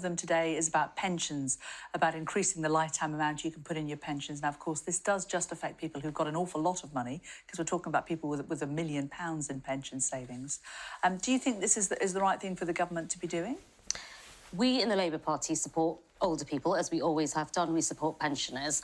them today is about pensions, about increasing the lifetime amount you can put in your pensions. Now, of course, this does just affect people who've got an awful lot of money, because we're talking about people with £1 million in pension savings. Do you think this is the right thing for the government to be doing? We in the Labour Party support older people, as we always have done. We support pensioners.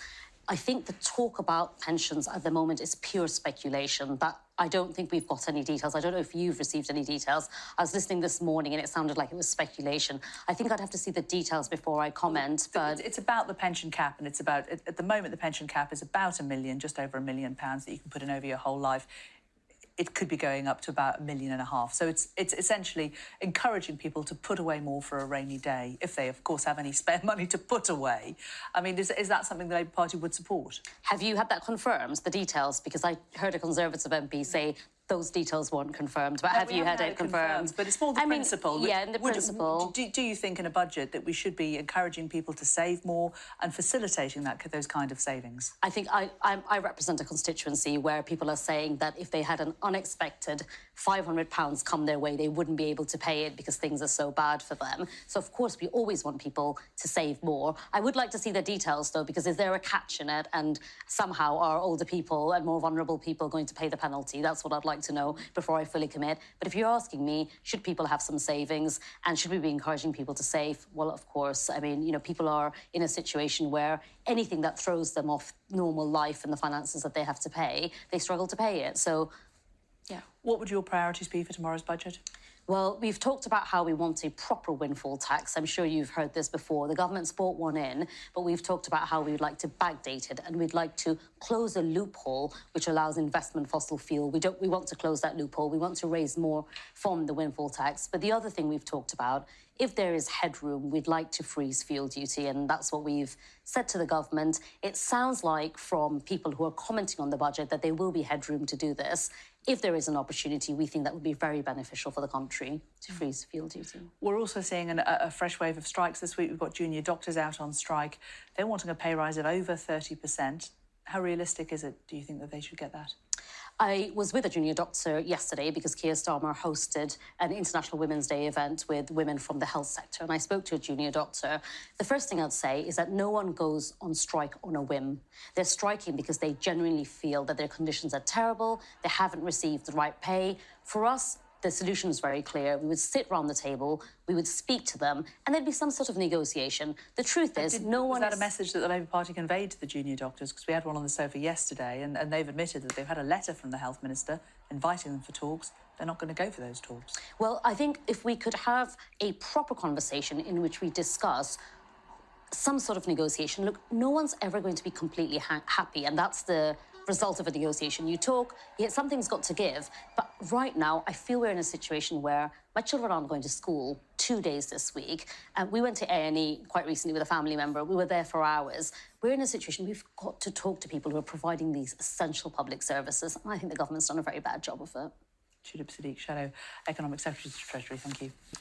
I think the talk about pensions at the moment is pure speculation. That I don't think we've got any details. I don't know if you've received any details. I was listening this morning and it sounded like it was speculation. I think I'd have to see the details before I comment, but... It's about the pension cap, and it's about... At the moment, the pension cap is about £1 million, just over £1 million that you can put in over your whole life. It could be going up to about £1.5 million. So it's essentially encouraging people to put away more for a rainy day, if they, of course, have any spare money to put away. I mean, is that something the Labour Party would support? Have you had that confirmed, the details? Because I heard a Conservative MP say those details weren't confirmed, but no, have you had it confirmed? But it's more the principle. Yeah, in the principle. Do you think in a budget that we should be encouraging people to save more and facilitating those kind of savings? I think I represent a constituency where people are saying that if they had an unexpected £500 come their way, they wouldn't be able to pay it because things are so bad for them. So, of course, we always want people to save more. I would like to see the details, though, because is there a catch in it? And somehow are older people and more vulnerable people going to pay the penalty? That's what I'd like to know before I fully commit. But if you're asking me, should people have some savings and should we be encouraging people to save? Well, of course. I mean, you know, people are in a situation where anything that throws them off normal life and the finances that they have to pay, they struggle to pay it. So, yeah. What would your priorities be for tomorrow's budget? Well, we've talked about how we want a proper windfall tax. I'm sure you've heard this before. The government's brought one in, but we've talked about how we'd like to backdate it and we'd like to close a loophole which allows investment fossil fuel. We want to close that loophole. We want to raise more from the windfall tax. But the other thing we've talked about, if there is headroom, we'd like to freeze fuel duty, and that's what we've said to the government. It sounds like from people who are commenting on the budget that there will be headroom to do this. If there is an opportunity, we think that would be very beneficial for the country to freeze fuel duty. We're also seeing a fresh wave of strikes this week. We've got junior doctors out on strike. They're wanting a pay rise of over 30%. How realistic is it, do you think, that they should get that? I was with a junior doctor yesterday because Keir Starmer hosted an International Women's Day event with women from the health sector, and I spoke to a junior doctor. The first thing I'd say is that no one goes on strike on a whim. They're striking because they genuinely feel that their conditions are terrible, they haven't received the right pay. For us, the solution is very clear. We would sit round the table, we would speak to them, and there'd be some sort of negotiation. The truth is, Was that a message that the Labour Party conveyed to the junior doctors? Because we had one on the sofa yesterday, and they've admitted that they've had a letter from the Health Minister inviting them for talks. They're not going to go for those talks. Well, I think if we could have a proper conversation in which we discuss some sort of negotiation. Look, no one's ever going to be completely happy, and that's the result of a negotiation. You talk, yet something's got to give. But right now, I feel we're in a situation where my children aren't going to school 2 days this week. And we went to A&E quite recently with a family member. We were there for hours. We're in a situation we've got to talk to people who are providing these essential public services. And I think the government's done a very bad job of it. Tulip Siddiq, Shadow Economic Secretary to the Treasury, thank you.